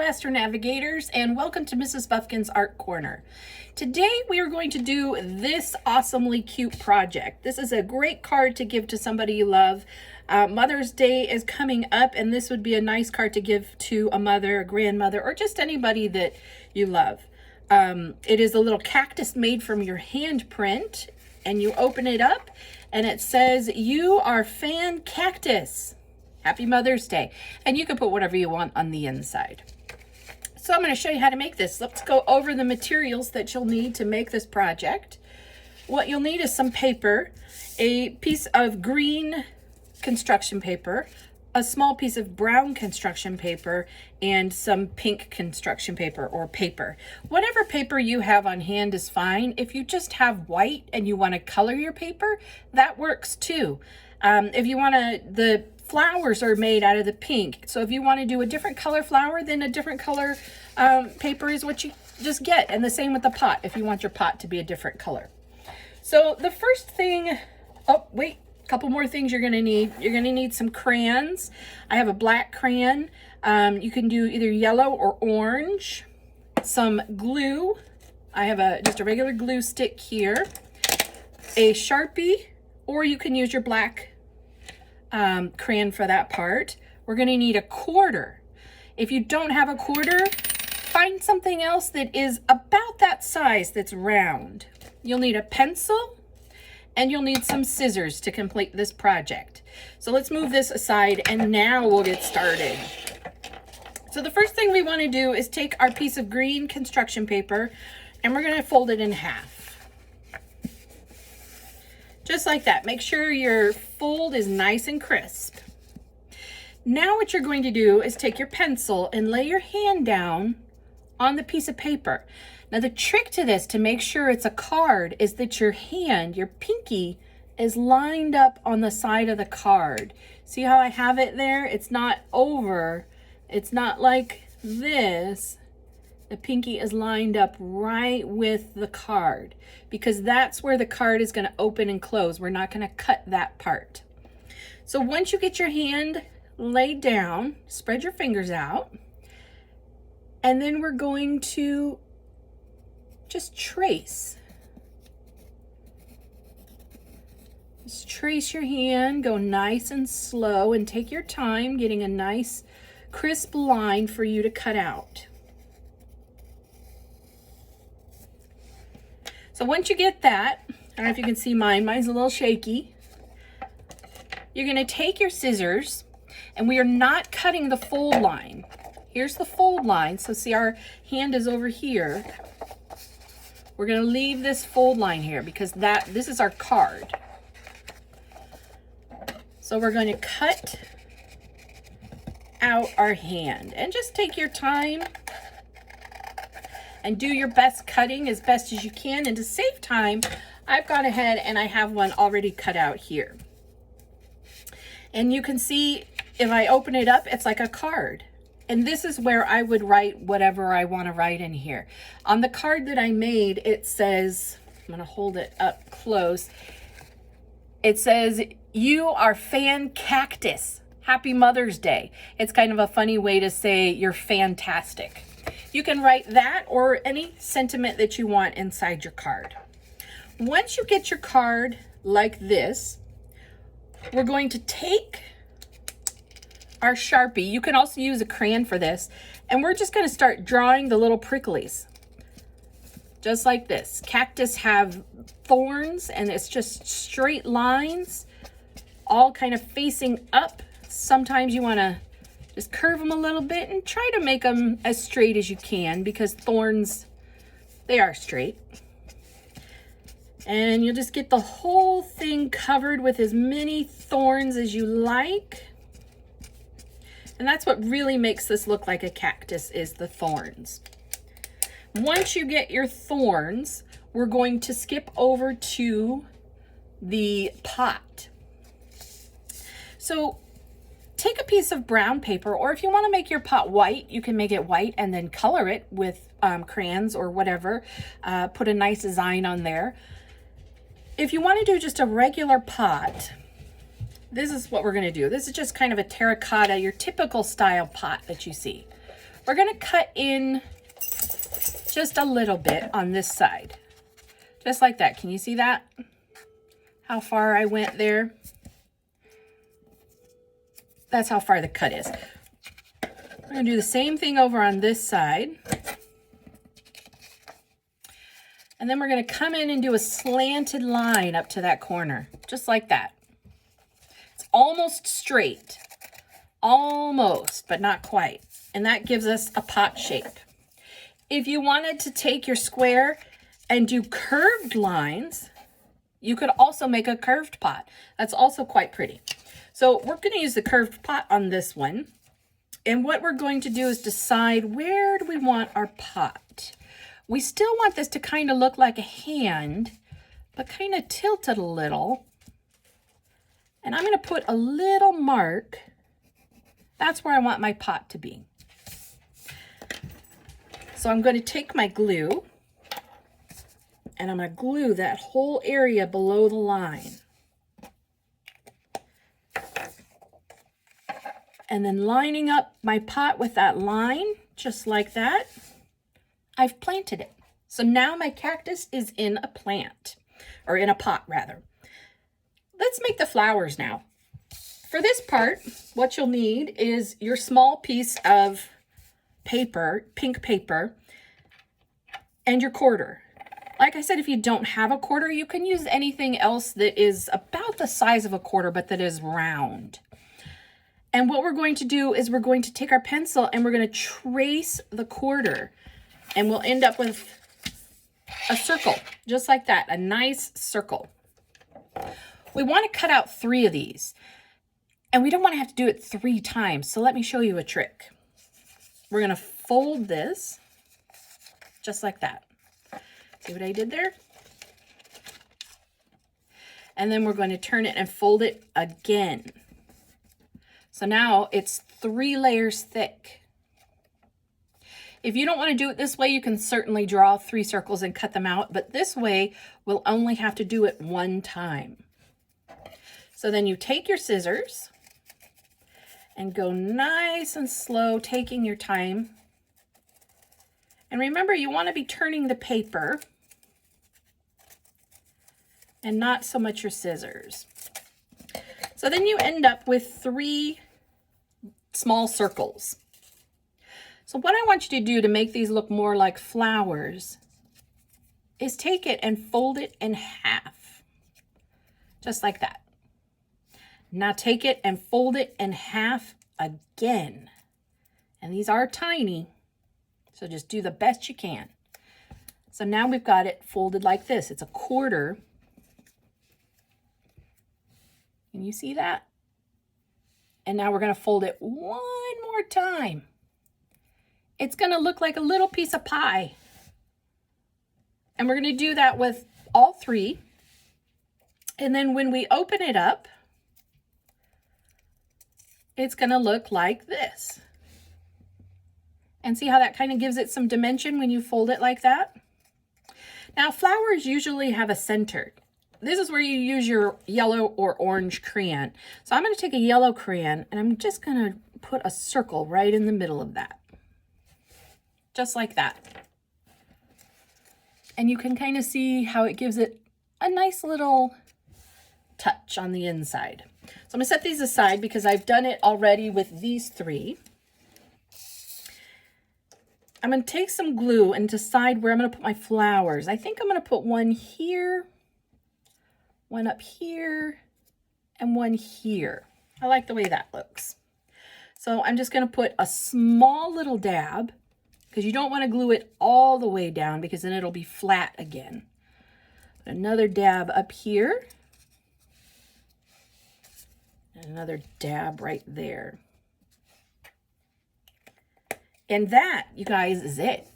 Hello Astro Navigators, and welcome to Mrs. Buffkin's Art Corner. Today we are going to do this awesomely cute project. This is a great card to give to somebody you love. Mother's Day is coming up, and this would be a nice card to give to a mother, a grandmother, or just anybody that you love. It is a little cactus made from your handprint, and you open it up and it says, "You are fan-cactus. Happy Mother's Day." And you can put whatever you want on the inside. So I'm going to show you how to make this. Let's go over the materials that you'll need to make this project. What you'll need is some paper, a piece of green construction paper, a small piece of brown construction paper, and some pink construction paper or paper. Whatever paper you have on hand is fine. If you just have white and you want to color your paper, that works too. If you want to, the flowers are made out of the pink. So if you want to do a different color flower, then a different color paper is what you just get. And the same with the pot, if you want your pot to be a different color. So the first thing, oh wait, a couple more things you're going to need. You're going to need some crayons. I have a black crayon. You can do either yellow or orange. Some glue. I have just a regular glue stick here. A Sharpie, or you can use your black crayon for that part. We're going to need a quarter. If you don't have a quarter, find something else that is about that size that's round. You'll need a pencil, and you'll need some scissors to complete this project. So let's move this aside, and now we'll get started. So the first thing we want to do is take our piece of green construction paper, and we're going to fold it in half. Just like that. Make sure your fold is nice and crisp. Now what you're going to do is take your pencil and lay your hand down on the piece of paper. Now the trick to this, to make sure it's a card, is that your hand, your pinky, is lined up on the side of the card. See how I have it there? It's not over. It's not like this. The pinky is lined up right with the card, because that's where the card is going to open and close. We're not going to cut that part. So once you get your hand laid down, spread your fingers out, and then we're going to just trace. Just trace your hand, go nice and slow, and take your time getting a nice crisp line for you to cut out. So once you get that, I don't know if you can see mine's a little shaky. You're going to take your scissors, and we are not cutting the fold line. Here's the fold line. So see, our hand is over here. We're going to leave this fold line here because this is our card. So we're going to cut out our hand, and just take your time and do your best cutting as best as you can. And to save time, I've gone ahead and I have one already cut out here. And you can see if I open it up, it's like a card. And this is where I would write whatever I want to write in here. On the card that I made, it says, I'm going to hold it up close. It says, "You are fan-cactus. Happy Mother's Day." It's kind of a funny way to say you're fantastic. You can write that or any sentiment that you want inside your card. Once you get your card like this, we're going to take our Sharpie. You can also use a crayon for this. And we're just going to start drawing the little pricklies. Just like this. Cactus have thorns, and it's just straight lines, all kind of facing up. Sometimes you want to just curve them a little bit and try to make them as straight as you can, because thorns, they are straight. And you'll just get the whole thing covered with as many thorns as you like. And that's what really makes this look like a cactus, is the thorns. Once you get your thorns, we're going to skip over to the pot. So take a piece of brown paper, or if you want to make your pot white, you can make it white and then color it with crayons or whatever. Put a nice design on there. If you want to do just a regular pot, this is what we're going to do. This is just kind of a terracotta, your typical style pot that you see. we're going to cut in just a little bit on this side. Just like that. Can you see that? How far I went there? That's how far the cut is. We're going to do the same thing over on this side. And then we're going to come in and do a slanted line up to that corner, just like that. It's almost straight. Almost, but not quite. And that gives us a pot shape. If you wanted to take your square and do curved lines, you could also make a curved pot. That's also quite pretty. So we're going to use the curved pot on this one. And what we're going to do is decide, where do we want our pot? We still want this to kind of look like a hand, but kind of tilted a little. And I'm going to put a little mark. That's where I want my pot to be. So I'm going to take my glue and I'm going to glue that whole area below the line. And then lining up my pot with that line, just like that, I've planted it. So now my cactus is in a plant, or in a pot rather. Let's make the flowers now. For this part, what you'll need is your small piece of paper, pink paper, and your quarter. Like I said, if you don't have a quarter, you can use anything else that is about the size of a quarter, but that is round. And what we're going to do is we're going to take our pencil and we're going to trace the quarter. And we'll end up with a circle, just like that, a nice circle. We want to cut out 3 of these. And we don't want to have to do it 3 times. So let me show you a trick. We're going to fold this just like that. See what I did there? And then we're going to turn it and fold it again. So now it's 3 layers thick. If you don't want to do it this way, you can certainly draw 3 circles and cut them out. But this way, we'll only have to do it 1 time. So then you take your scissors and go nice and slow, taking your time. And remember, you want to be turning the paper and not so much your scissors. So then you end up with 3 small circles. So what I want you to do to make these look more like flowers is take it and fold it in half, just like that. Now take it and fold it in half again. And these are tiny, so just do the best you can. So now we've got it folded like this. It's a quarter. Can you see that? And now we're going to fold it 1 more time. It's going to look like a little piece of pie. And we're going to do that with all 3. And then when we open it up, it's going to look like this. And see how that kind of gives it some dimension when you fold it like that? Now, flowers usually have a center. This is where you use your yellow or orange crayon. So I'm going to take a yellow crayon and I'm just going to put a circle right in the middle of that. Just like that. And you can kind of see how it gives it a nice little touch on the inside. So I'm going to set these aside because I've done it already with these 3. I'm going to take some glue and decide where I'm going to put my flowers. I think I'm going to put one here, one up here, and one here. I like the way that looks. So I'm just going to put a small little dab, because you don't want to glue it all the way down because then it'll be flat again. Another dab up here. And another dab right there. And that, you guys, is it.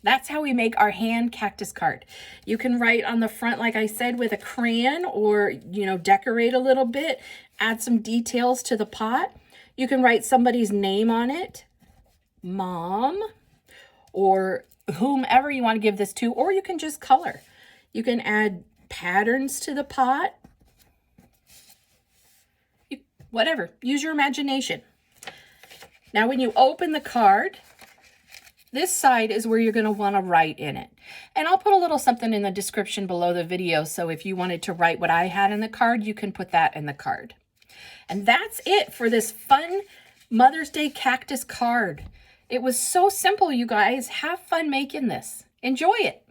That's how we make our hand cactus card. You can write on the front, like I said, with a crayon or, decorate a little bit, add some details to the pot. You can write somebody's name on it, Mom, or whomever you want to give this to, or you can just color. You can add patterns to the pot. Whatever, use your imagination. Now when you open the card, This side is where you're going to want to write in it. And I'll put a little something in the description below the video, so if you wanted to write what I had in the card, you can put that in the card. And that's it for this fun Mother's Day cactus card. It was so simple, you guys. Have fun making this. Enjoy it.